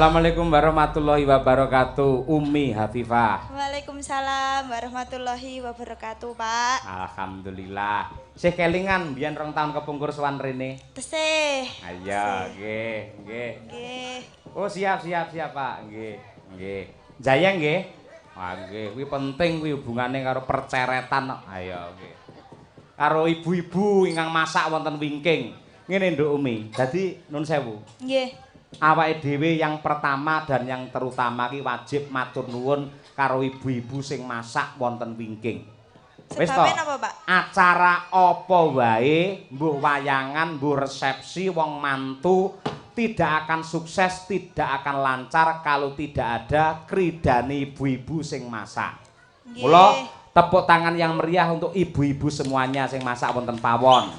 Assalamualaikum warahmatullahi wabarakatuh. Umi Hafifah. Waalaikumsalam warahmatullahi wabarakatuh, Pak. Alhamdulillah. Sih kelingan biyen 2 tahun kepungkur sowan rene. Tesih. Ayo, nggih, nggih. Nggih. Oh, siap, Pak. Nggih, nggih. Jayeng nggih. Wah, nggih, kuwi penting kuwi hubungane karo perceretan kok. Ayo, nggih. Karo ibu-ibu ingkang masak wonten wingking. Ngene Nduk Umi. Dadi nun sewu. Nggih. Awake dhewe yang pertama dan yang terutama ki wajib matur nuwun karo ibu-ibu sing masak wonten wingking. Wis to? Sebabnya apa, Pak? Acara apa wae, mbuh wayangan, mbuh resepsi wong mantu tidak akan sukses, tidak akan lancar kalau tidak ada kridane ibu-ibu sing masak. Nggih. Mula tepuk tangan yang meriah untuk ibu-ibu semuanya sing masak wonten pawon.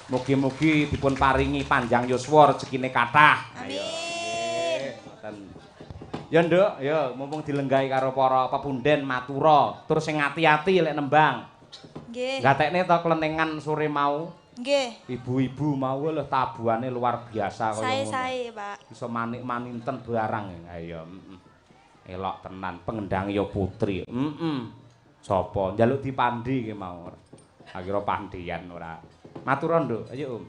Mugi-mugi dipun paringi panjang yuswa rezekine kathah. Amin. Ya Nduk, ya mumpung dilenggahi karo para pepunden matura, terus sing ati-ati lek nembang. Nggih. Gatekne to klenengan sore mau. Nggih. Ibu-ibu mau lho tabuhane luar biasa kaya ngono. Sae-sae, Pak. Iso manik-maninten barang. Ayo, elok tenan pengendang ya putri. Sapa njaluk dipandhi ki mau. Akhire pandhian ora. Matura Nduk, ayo Om.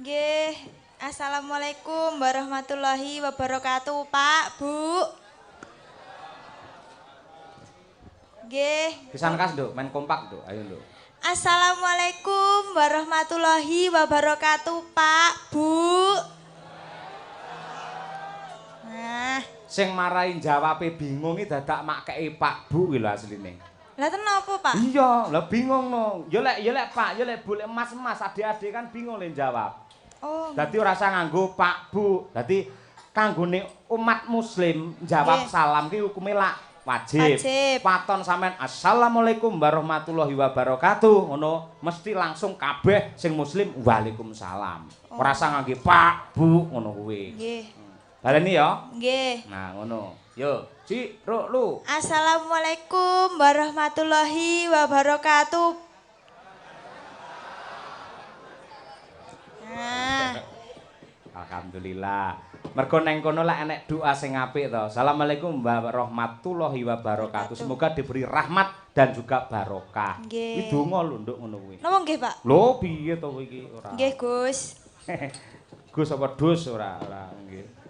Nggih. Assalamualaikum warahmatullahi wabarakatuh, Pak, Bu. Nggih. Pisan kas Nduk, main kompak Nduk. Ayo Nduk. Assalamualaikum warahmatullahi wabarakatuh, Pak, Bu. Nah, Sing marahi jawabe bingung iki dadak makkeki Pak Bu kuwi lho asline. lah napa, Pak? Iya, lah bingung no. Ya lek Pak, ya lek Bu lek Mas, adik-adik kan bingung le jawab. Oh. Dadi ora usah nganggo Pak Bu. Dadi kanggone umat muslim jawab Nggih. salam ki hukume lak wajib. Paton sampean assalamualaikum warahmatullahi wabarakatuh. Ngono mesti langsung kabeh sing muslim waalaikumsalam. Ora usah ngangge Pak Bu ngono kuwi. Nggih. Baleni ya. Nggih. Nah, ngono. Yo, Ci, Lu. Assalamualaikum warahmatullahi wabarakatuh. Nah, Alhamdulillah. Mergo neng kono lek enek doa sing apik to. Assalamualaikum warahmatullahi wabarakatuh. Semoga diberi rahmat dan juga barokah. Nggih. Iki donga lho nduk ngono kuwi. napa nggih, Pak? Lho piye to kowe iki ora. Nggih, Gus. Gus apa dus ora nggih.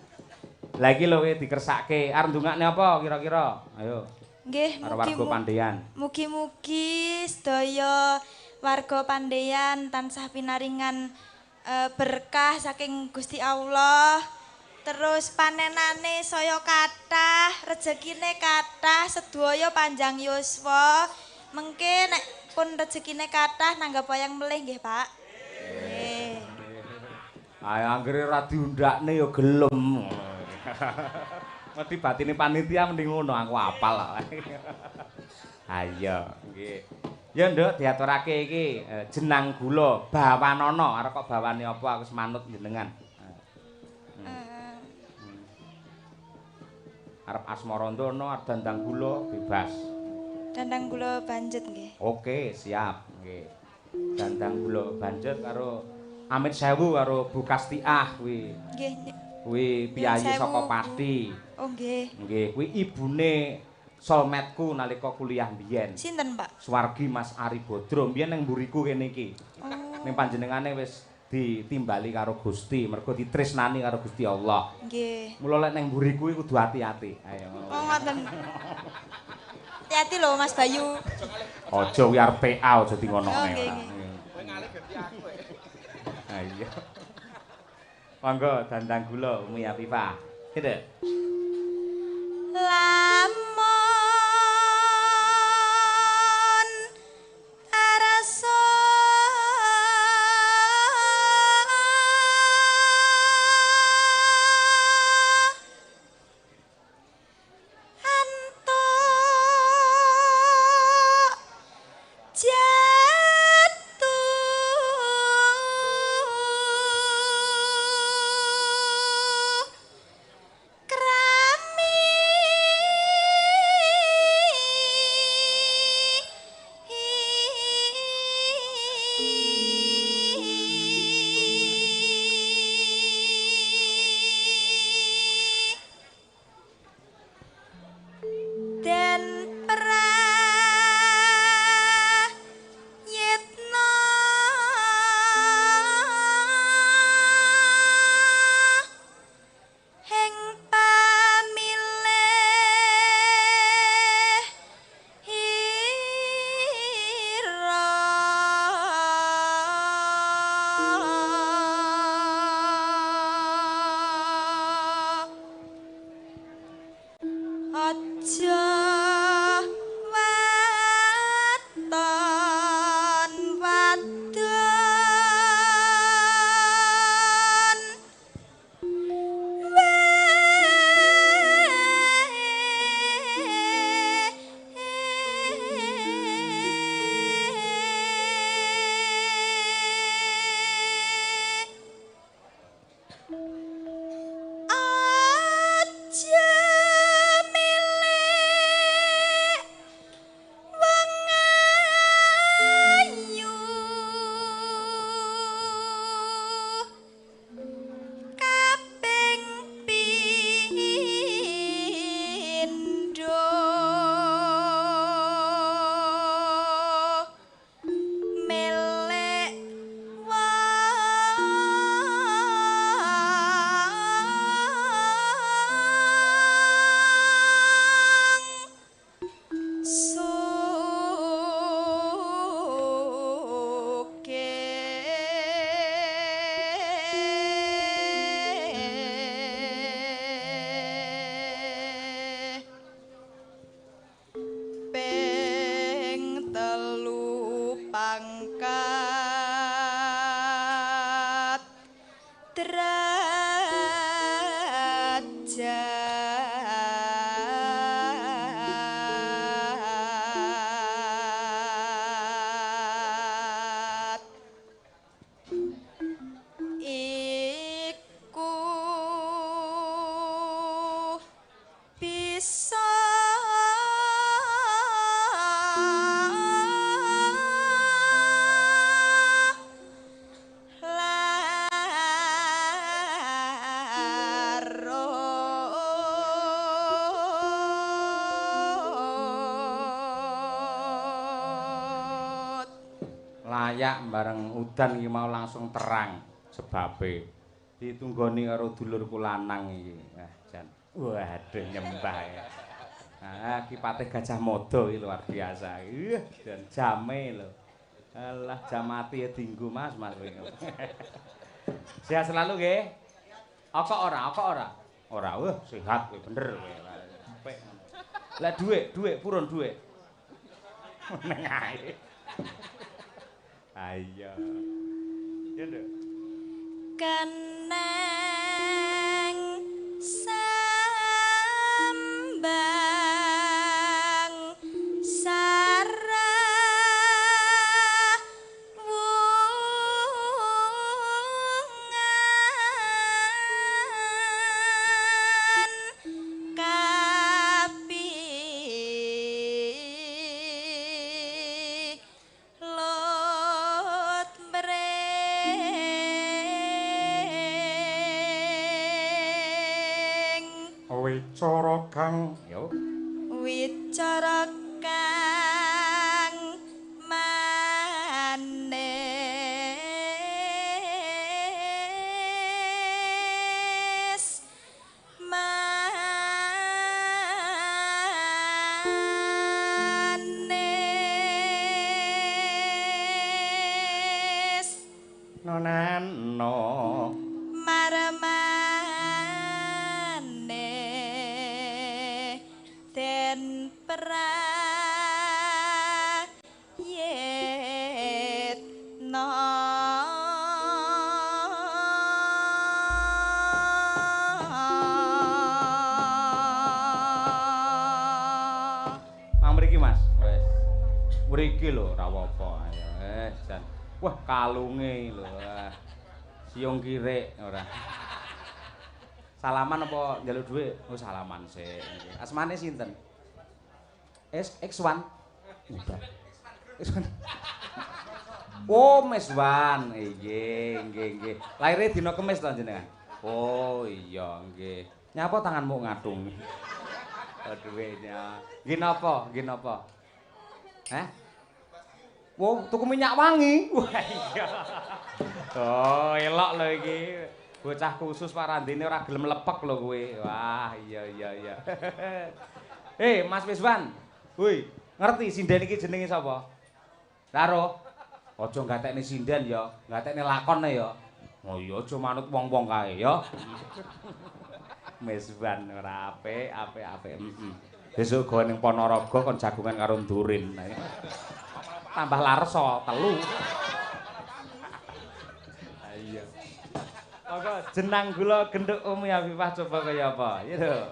Lah iki lho kowe dikersake. Arep ndongakne apa kira-kira? Ayo. Nggih, Karo warga Pandean. mugi-mugi sedaya warga Pandean tansah pinaringan berkah saking Gusti Allah. Terus panenane saya kathah, rezekine kathah, sedaya panjang yuswa. Mengke nek pun rezekine kathah nanggap wayang melih nggih, Pak. Nggih. Ayo anggere ora diundakne ya gelem. Mesti batine panitia mending ngono aku apal kok. Ayo, nggih. Ya Nduk diaturake iki jenang gula bawanana, arep kok bawane apa aku wis manut jenengan. Arep asmarandana dandang gula bebas. Dandang gula banjet nggih. Oke, siap, nggih. Dandang gula banjet karo Amit Sewu karo Bu Kastiah kuwi. Nggih. Kuwi piyayi Sewu, saka Bu. Pati. Oh nggih. Nggih, kuwi ibune solmetku nalika kuliah mbiyen. Sinten, Pak? Suwargi Mas Ari Bodro mbiyen ning mburiku kene iki. Oh. Ning panjenengane wis ditimbali karo Gusti, mergo ditresnani karo Gusti Allah. Nggih. Mula lek ning mburiku kuwi kudu ati-ati. Ayo. Oh ngoten. Hati-hati lho Mas Bayu. Aja kuwi arep PA aja dingonokne. Oh, nggih, nggih. Kowe ngalih ganti aku. Ayo. Monggo dandang gula Umi Afifah. Gitu. Lamun arasa antuk jatuh iku bisa layak bareng udan iki mau langsung terang sebabe ditunggoni karo dulurku lanang iki. Jan. Waduh nyembah ya. Ah, kipatih Gajah Mada iki luar biasa. Dan jame lho. Alah jam mati ya dinggo Mas kowe. Sehat selalu nggih. Okok ora, okok ora. Ora, wah sehat kowe bener kowe. Apik. Lah dhuwit purun dhuwit. Neng ae. Ayo. Ya nduk. Keneng sambang sarah wungan lot mring Wicara kang yo wicara kang manis manis nonano marmane den prayitna Mang mriki Mas. Wes. Mriki lho ora apa-apa. Ayo jan. Wah, kalunge lho. Siung kirik ora. Salaman apa njaluk dhuwit? Oh, salaman sik. Asmane sinten? X1. Udah. X1. Oh, Meswan. Nggih. Laire dina Kamis to jenengan? Oh, iya nggih. Nyapa tanganmu ngadung? Dhuwitnya. Nggih napa? Nggih napa? Hah? Wow, tuku minyak wangi. Wah iya. Oh, elok lho iki. Bocah khusus parandene ora gelem lepek lho kowe. Wah, iya. Mas Wiswan. Woi, ngerti sinden iki jenenge sapa? Karo. Aja gatekne sinden ya, gatekne lakone ya. Oh iya aja manut wong-wong kae ya. Wiswan ora apik. Besok gawe ning Ponorogo kon jagungan karo Ndurin. Tambah larso telu. Ayo. Monggo jenang gula genduk Umi Afifah coba kaya apa? Ya lho.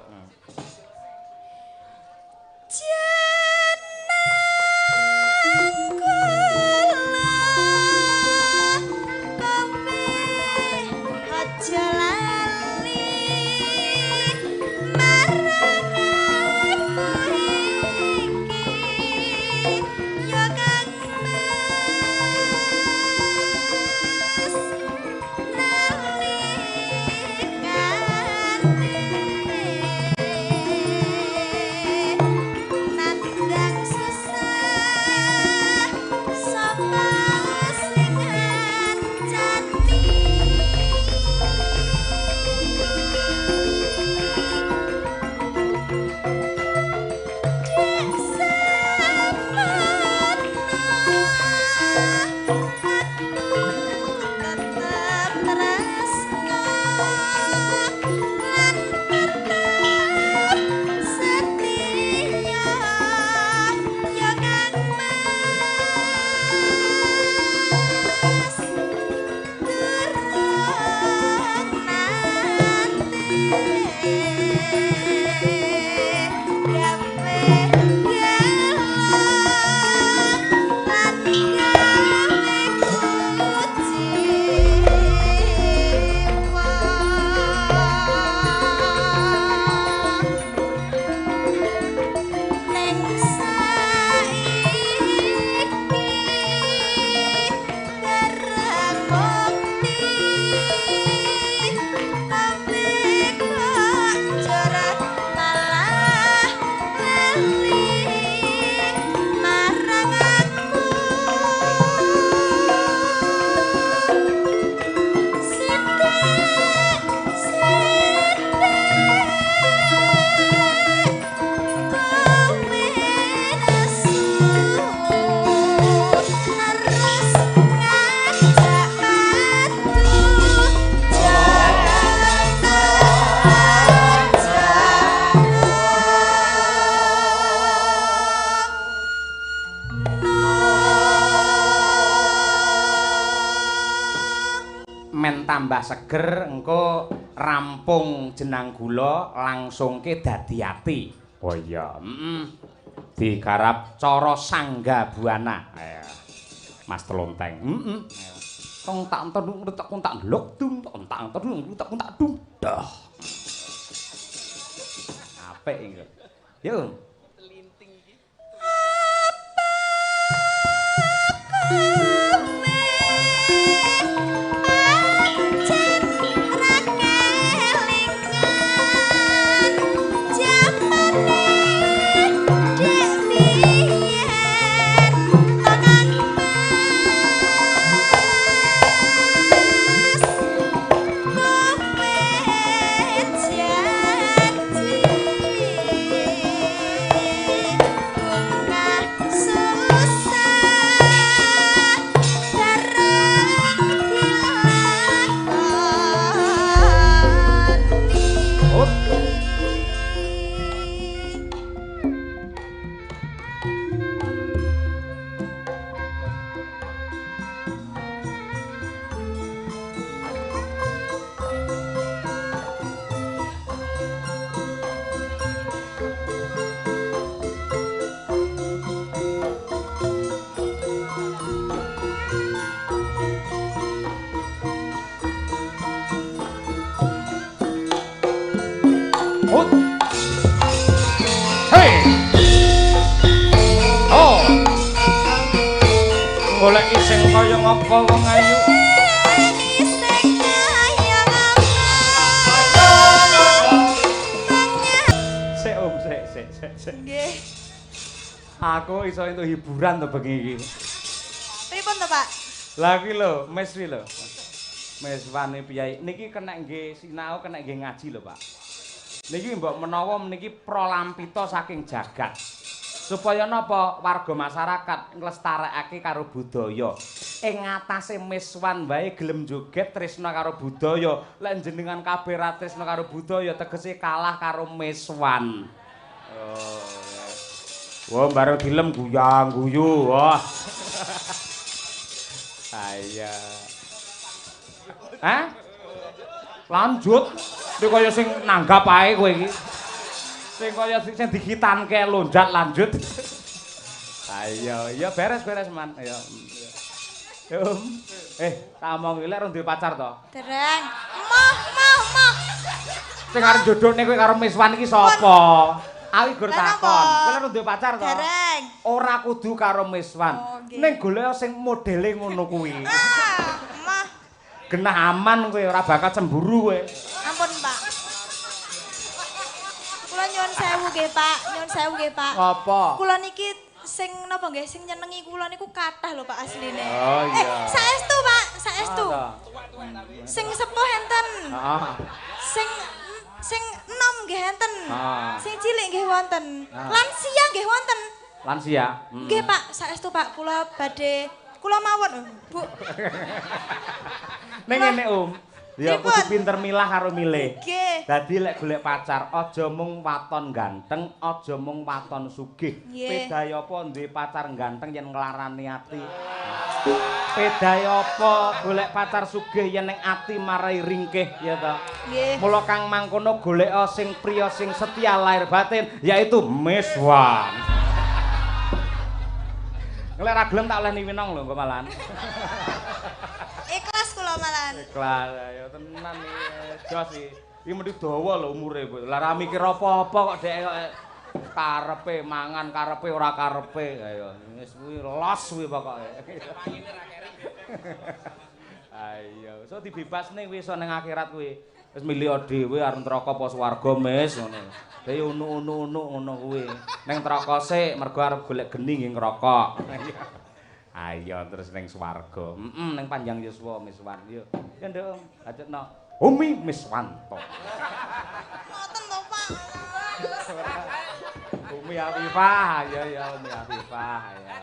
men tambah seger engko rampung jenang gula langsung ke dadi ati. Oh iya, digarap cara sangga buana. Mas Telonteng. Tong tak entuk tak kontak lok dung tak entuk tak kontak dung. Dah. Apik engko. Yo. Telinting iki. Golek ising kaya ngapa wong ayu. Sik Om, sik. Nggih. Aku iso entuk hiburan to bengi iki. Pripun to, Pak? Lah iki lho, Mes iki lho. Mes Wani Piyai niki kena nggih sinau kena nggih ngaji lho, Pak. Niki mbok menawa meniki pralampita saking jagat. Supaya napa warga masyarakat nglestarekake karo budaya. Ing ngatasé miswan wae gelem joget tresna karo budaya. Lek jenengan kabeh ra tresna karo budaya tegese kalah karo miswan. Oh. Wah, bareng dilem guyang-guyu. Wah. Aya. Hah? Lanjut. Iki kaya sing nanggap ae kowe iki. Sing kaya sing dikitanke lonjat lanjut. Ayo, ya beres man. Ayo. Yo. Tak omong iki lek duwe pacar to? Dereng. Moh. Sing arep jodohne kowe karo Miswan iki sapa? Awi gur takon. Kowe lek duwe pacar to? Dereng. Ora kudu karo Miswan. Ning golek sing modele ngono kuwi. Mah. Genah aman kowe ora bakal cemburu kowe. Ampun, Pak. Kula nyuwun sewu nggih, Pak. Apa? Kula niki sing napa nggih sing nyenengi kula niku kathah lho Pak asline. Oh iya. Saestu, Pak, saestu. Sing sepuh enten. Heeh. Sing enom nggih enten. Sing cilik nggih wonten. Lansia nggih wonten. Lansia. Nggih, Pak, saestu Pak, kula mawon, Bu. Ning ngene, Om. Ya kudu pinter milah karo milih. Nggih. Dadi lek golek pacar aja mung waton ganteng, aja mung waton sugih. Pedaya apa duwe pacar ganteng yen nglarani ati. Pedaya apa golek pacar sugih yen ning ati marai ringkih ya ta. Nggih. Mula kang mangkono golek sing priya sing setia lahir batin yaitu Miswan. Lek ra gelem tak olehni winong lho engko malahan. Ikhlas kula malahan. Ikhlas ya tenan iki jos iki. Iki mesti dawa lho umure kowe. Lah ra mikir apa-apa kok dhek kok karepe mangan karepe ora karepe. Ayo wis kuwi los kuwi pokoke. Ayo, so dibebasne kuwi iso ning akhirat kuwi. Wis milih dhewe arep neraka apa swarga, Mis, ngono. Dadi unu-unu ngono kuwi. Ning neraka sik mergo arep golek geni nggih ngerokok. Ayo terus ning swarga. Ning panjang yuswa Miswan yo. Ya Nduk, ajekno. Umi Miswanto. Ngoten lho, Pak. Umi Afifah, ya Umi Afifah ya.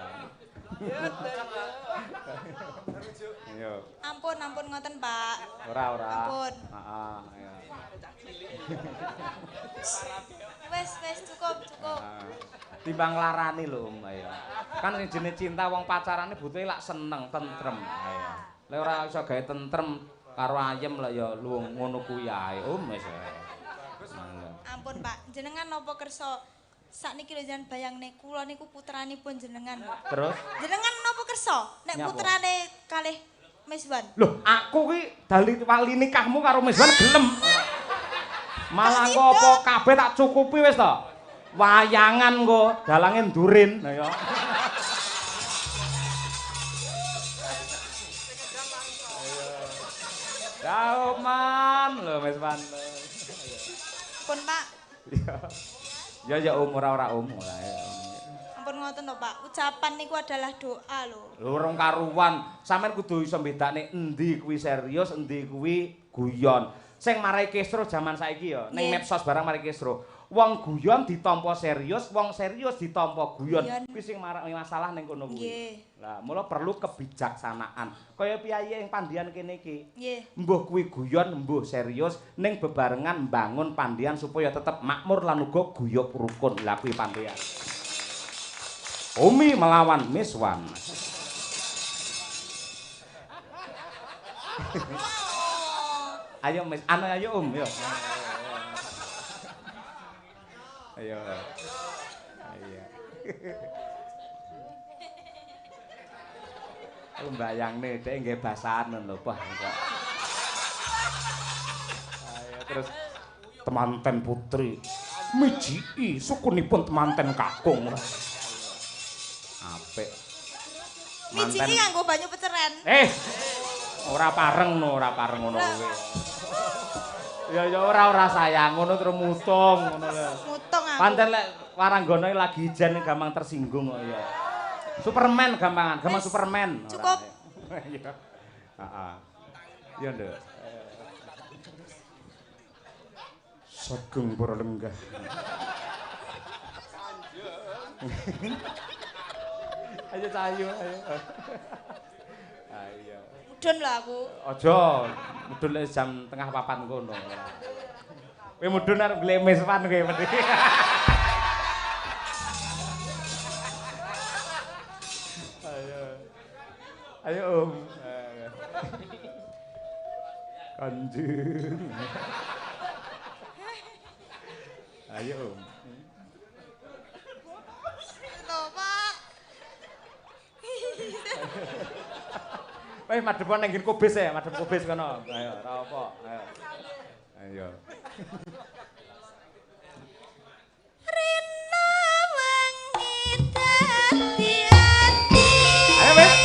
Yo. Ampun ngoten, Pak. Ora. Ampun. Heeh, ya. Wes cukup. Timbang larani lho, ya. Kan sing jenenge cinta wong pacarane butuhe lak seneng, tentrem. Ya. Lek ora iso gawe tentrem, karo ayem lah ya luwung ngono kuwi ae. Wis. Ampun Pak, jenengan napa kersa sakniki lho jenengan bayangne kula niku putranipun jenengan. Terus? Jenengan napa kersa nek putrane kalih Miswan? Loh, aku kuwi dali wali nikahmu karo Miswan gelem. Malah engko apa kabeh tak cukupi wis to. Wayangan engko dalange ndurin. Nah ya. Dauman lho Miswan. Pun Pak. Ya ora ora Ampun ngoten to Pak, ucapan niku adalah doa lho. Lho rong karuan, sampean kudu iso mbedakne endi kuwi serius, endi kuwi guyon. Sing marai kestro jaman saiki ya, ning medsos barang marai kestro. Wong guyon ditampa serius, wong serius ditampa guyon. Kuwi sing marai masalah ning kono kuwi. Lah, mula perlu kebijaksanaan. Kaya piyayi ing pandian kene iki. Mbuh kuwi guyon, mbuh serius, ning bebarengan mbangun pandian supaya tetep makmur lan uga guyub rukun. Lah kuwi pandian. Umi melawan Miswan. Ayo Mis, ayo yo. Ayo. Ayo. Aku mbayangne dhek nggih basahan lho, Pak. Ayo terus temanten putri mijiki sukunipun temanten kakung. Apik. Mijiki nganggo banyu peceren. Ora pareng ngono kuwi. Ya ora sayang ngono terus mutung ngono lho. Mutung aku. Pancen lek waranggana lagi ijen gampang tersinggung kok ya. Superman gampang Superman. Cukup. Iya. Heeh. Ya Nduk. Sugeng para lenggah. Ayo cahayu ayo. Ayo. Mudhun lho aku. Aja, mudhun lek jam tengah papan kono. Kowe mudhun arep glemes pan kowe mesti. Ayo. Ayo Om. Kanjeng. Ayo Om. Loh, Pak. Weh madhepan nang nggon kubis ya, madhep kubis kono. Ayo, ora apa. Ayo. Ayo. Rena wengi dadi ati. Ayo wes.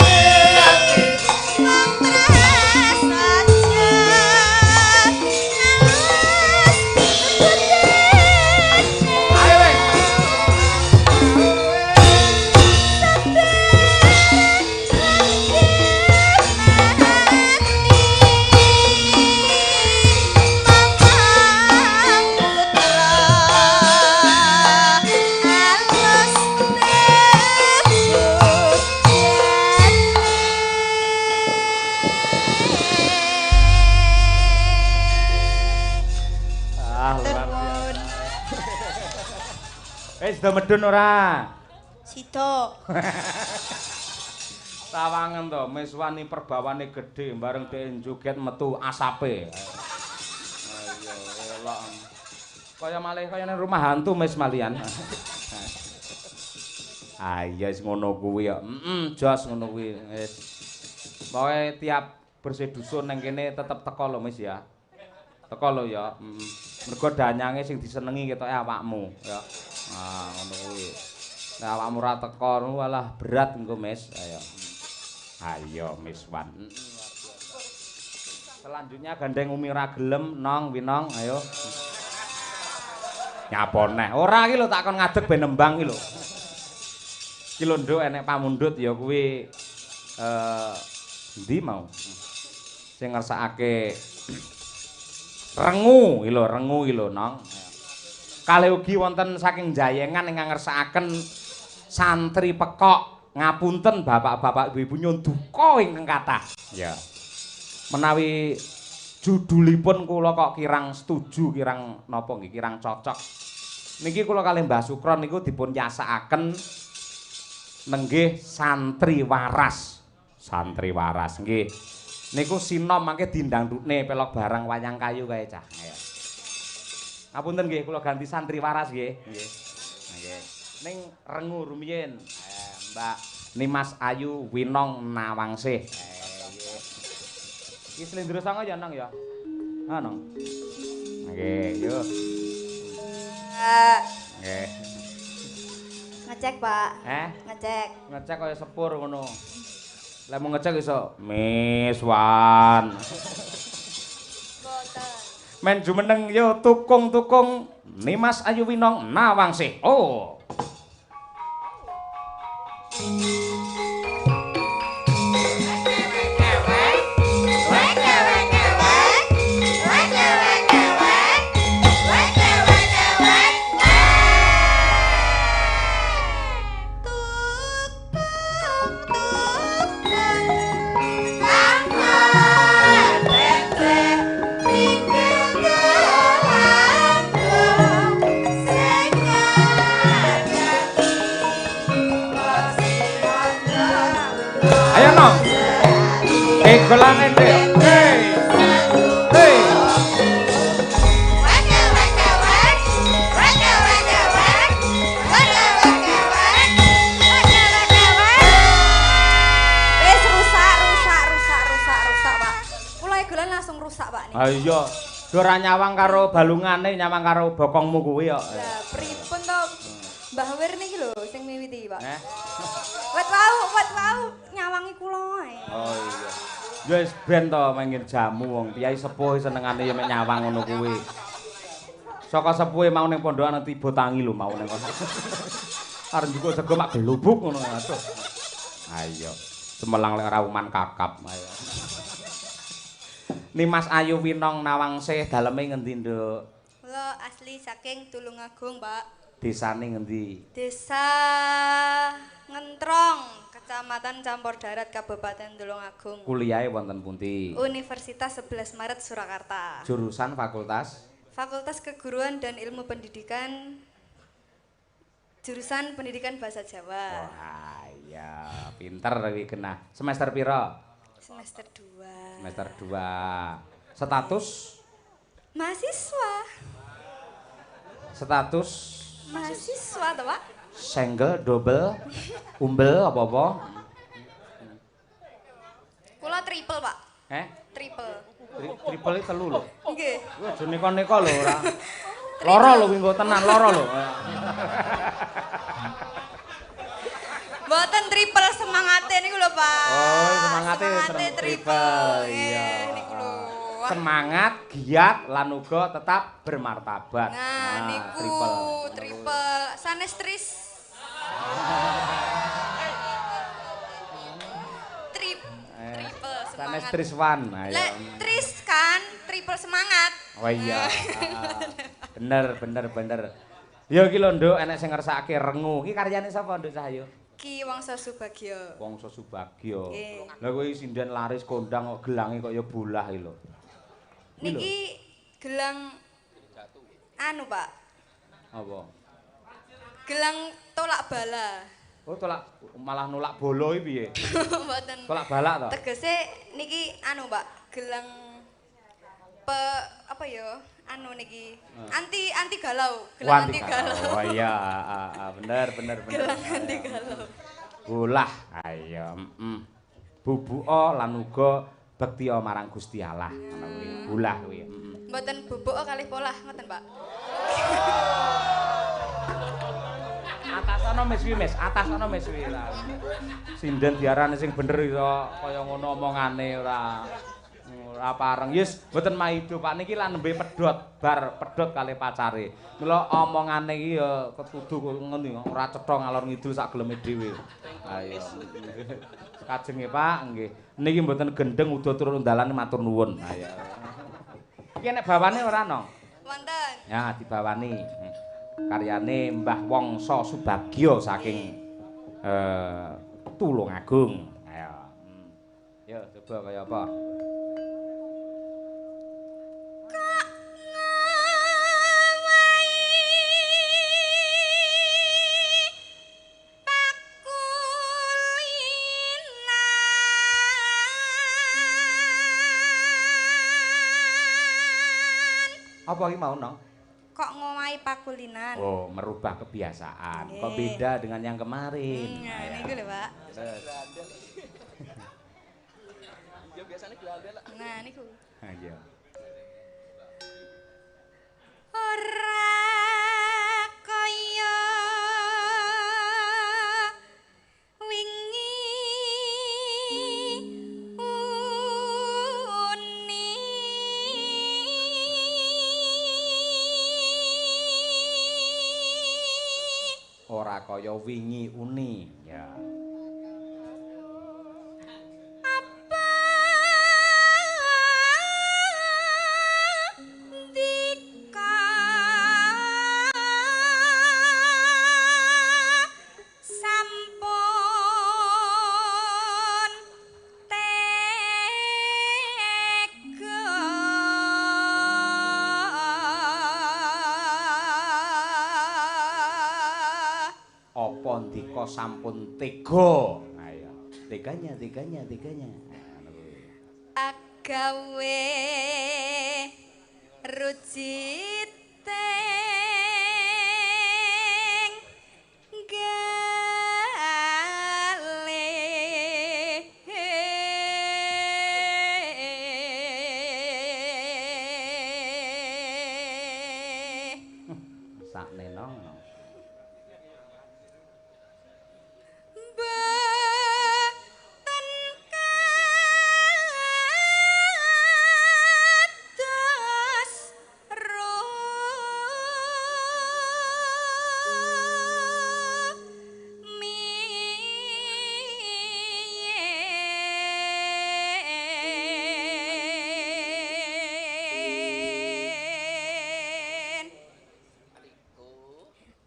Sudah medun ora? Sida. Tawangen to, Miswani perbawane gedhe, bareng dhek joget metu asape. Ayo, elok. Kaya malih kaya nang rumah hantu Mis malian. Ayo wis ngono kuwi ya. Jos ngono kuwi. Wis. Pokoke tiap bersih dusun nang kene tetep teko lho Mis ya. Teko lho ya. Mergo danyange sing disenengi ketoke awakmu ya. Ah, ngono kuwi. Nek awakmu ora teko walah berat engko, Mis. Ayo. Ayo, Miswan. Selanjutnya gandeng Umi ora gelem, Nong, Winong, ayo. Nyapa neh. Ora iki lho tak kon ngadeg ben nembang iki lho. Iki lho Nduk enek pamundhut ya kuwi endi mau? Sing ngersakake rengu iki lho, Nong. Kalih ugi wonten saking Jayengan ingkang ngersakaken santri pekok ngapunten bapak-bapak ibu-ibu nyun duka ingkang kathah. Ya. Menawi judulipun kula kok kirang setuju, kirang napa nggih, kirang cocok. Niki kula kalih Mbah Sukron niku dipun yasakaken nenggih santri waras. Santri waras nggih. Niku sinom mangke dindangdukne pelok barang wayang kayu kae cah. Ayo. Ngapunten nggih kula ganti santri waras nggih. Nggih. Nggih. Ning rengu rumiyin. Mbak Nimas Ayu Winong Nawangsih. Nggih. Iki slendro sanga ya nang ya. Ha nang. Nggih, yo. Nggih. Ngecek, Pak. Ngecek. Ngecek kaya sepur ngono. Lah mau ngecek iso Miswan. Boten. Men jumeneng yo tukung-tukung Nimas Ayu Winong Nawangsih. Oh. Golane Dik. Hey. Hey. Wis rusak, Pak. Kula golan langsung rusak, Pak. Ah iya. Ora nyawang karo balungane, nyawang karo bokongmu kuwi kok. Lah pripun to? Mbah Wir niki lho sing miwiti, Pak. Wet wau nyawangi kula ae. Oh iya. Ya wis ben to mengin jamu wong piyai sepuh senengane ya mek nyawang ngono kuwi. Saka sepuhe mau ning pondokan tiba tangi lho mau ning kono. Arep njukuk sego mak glubuk ngono aduh. Ayo, semelang lek ora uman kakap ayo. Nimas Ayu Winong Nawangsih daleme ngendi, Nduk? Kula asli saking Tulungagung, Pak. Desane ngendi? Desa Ngentrong, Kecamatan Campur Darat, Kabupaten Tulungagung. Kuliahe wonten pundi? Universitas 11 Maret Surakarta. Jurusan fakultas? Fakultas Keguruan dan Ilmu Pendidikan. Jurusan Pendidikan Bahasa Jawa. Wah, iya, pinter iki kena. Semester pira? Semester 2. Semester 2. Status? Mahasiswa. Status? Mahasiswa toh, Pak? Single, double, umbel apa-apa? Kula triple, Pak. Triple. Triple iki telu lho. Nggih. Kuwi aja neko-neko lho ora. Loro lho kuwi nggo tenan, loro lho. Mboten triple semangate niku lho, Pak. Oh, semangate triple. Iya. Niku lho. Semangat, giat lan uga tetap bermartabat. Nah, niku triple. Sanes tris. Triple semangat. Sanes triswan. Lek tris kan triple semangat. Oh iya. Bener. Ya iki lho, Nduk, enek sing ngersakake rengu. Iki karyane sapa, Nduk Cahyo? Ki Wangsa Subagya. Wangsa Subagya. Lah kowe sinden laris kondang kok gelange kok ya bolah iki lho. Niki gelang anu, Pak. Apa? Gelang tolak bala. Oh, tolak malah nolak bola iki piye? Mboten. Tolak balak to? Tegese niki anu, Pak, gelang apa ya? Anu niki anti galau, gelang anti galau. Oh iya, bener. Gelang anti galau. Ulah, ayo, bubuka lan uga bektiya marang Gusti Allah. Ngono kuwi. Ulah kuwi. Mboten bubuk kalih polah ngoten, Pak. Atasana mis kuwi lah. Sinden diarani sing bener iso kaya ngono omongane ora pareng. Yes, mboten maido Pak niki lan nembe pedhot, bar pedhot kalih pacare. Mula omongane iki ya ketudu ngendi ora cetha ngalor ngidul sak geleme dhewe. Ayo. Kajenge Pak, nggih. Niki mboten gendeng udo turun dalan matur nuwun. Ayo. Iki nek bawane ora no? Wonten. Ya, dibawani. Karyane Mbah Wangsa Subagya saking Tulungagung. Ayo. Yo coba kaya apa? Apa iki mau, Nong? Kok ngowahi pakulinan? Oh, merubah kebiasaan. Kok beda dengan yang kemarin. Niku lho, Pak. Ya biasanya gelandel lah. Nah, niku. Iya. Ora kaya wingi uni Ora kaya wingi uni, ya. Apa ndika sampun tega. Ayo. Teganya. agawe rujiting gale sakne nong.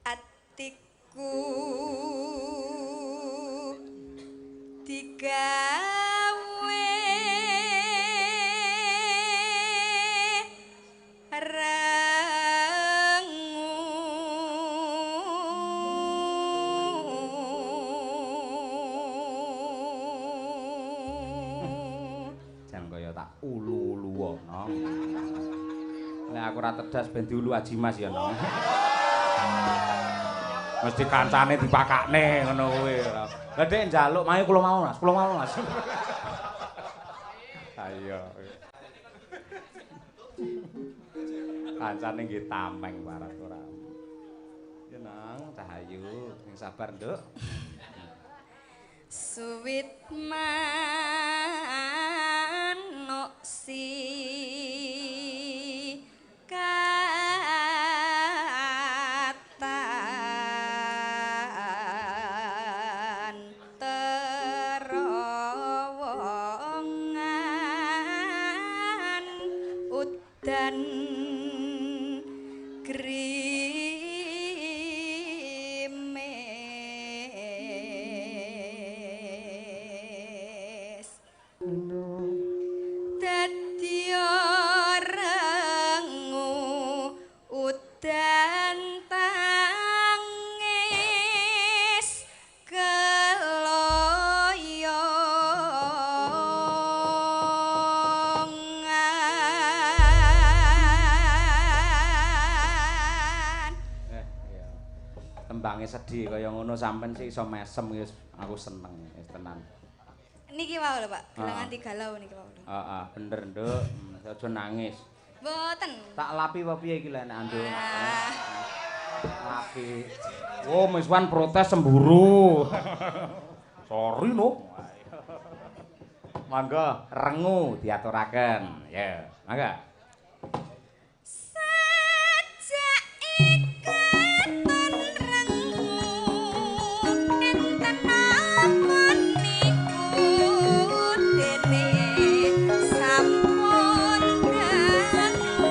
atiku digawe rengu Jan kaya tak ulu-ulu nong. Nek aku ora tedas ben diulu Aji Mas ya nong. Mesti kancane dipakakne ngono kuwi. Lah Dek njaluk mae kula mau Mas, Ayo. Kancane nggih tameng waras ora. Ya nang Cahayu, sing sabar, Nduk. suwit manuk si katan terowongan udan krimis dadi rengu udan tangis keloyongan Iya. Tembange sedih kaya ngono sampean sih iso mesem wis aku seneng wis tenan. niki mau lho Pak gelangan digalau niki mau lho Heeh, bener, Nduk. Aja nangis. mboten Tak lapi apa piye iki lek nek Anduk? Ah. Lapi. Oh, miswan protes semburu. Sorry no. Mangga rengu diaturaken. Ya, mangga. Sajak ikatan rengu enten apa niku dene sampun ganggu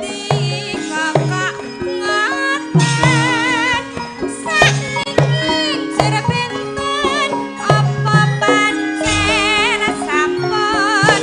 dikakak ngaten sakning jerbenten apa pancen sampun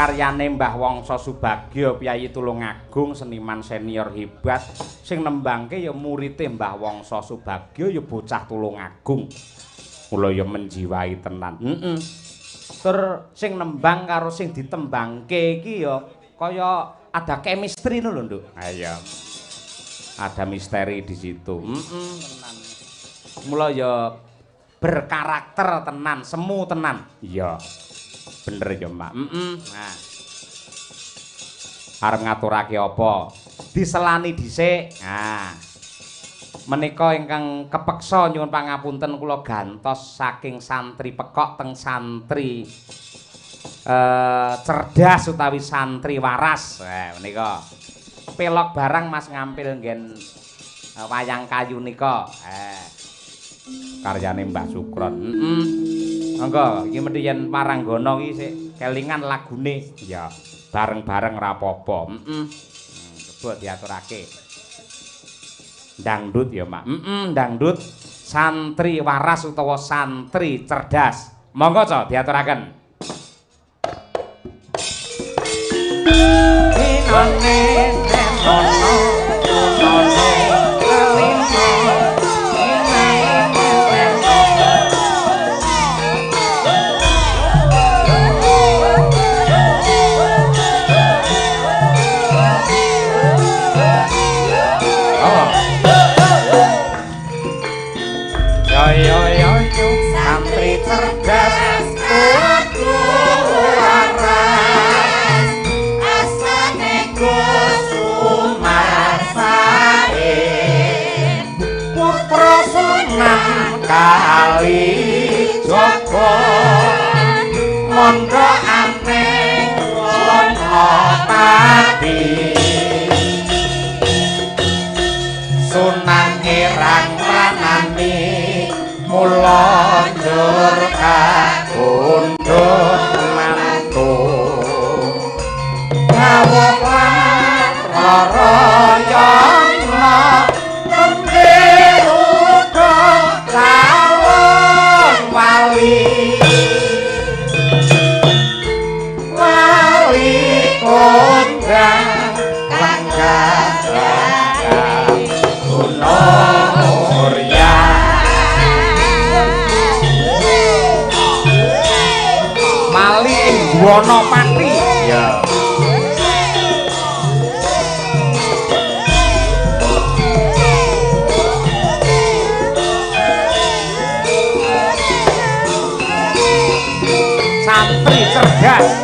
karyane Mbah Wangsa Subagya Piyai Tulungagung seniman senior hebat sing nembangke ya murite Mbah Wangsa Subagya ya bocah Tulungagung mula ya menjiwai tenan tur sing nembang karo sing ditembangke iki ya kaya ada chemistry lho Nduk ayo ada misteri di situ tenan mula ya berkarakter tenan semu tenan iya bener ya Mak nah arep ngaturake apa diselani dhisik nah menika ingkang kepeksa nyuwun pangapunten kula gantos saking santri pekok teng santri cerdas utawi santri waras menika pelok barang Mas ngampil nggen wayang kayu nika karyane Mbah Sukron monggo iki mesti yen Paranggana iki sik kelingan lagune ya bareng-bareng rapopo coba diaturake dangdut ya Mak dangdut santri waras utawa santri cerdas monggo co diaturaken santri cerdas kudu waras asane Gus Umar Said putra Sunan Kalijaga mondhokane Sonopati Sunan Irang Pranani mula njur kaundhuh mantu ngawuh lan rarayana tembe uga calon wali kondang kang gagah gunung Muria Mali ing Wonopati ya santri cerdas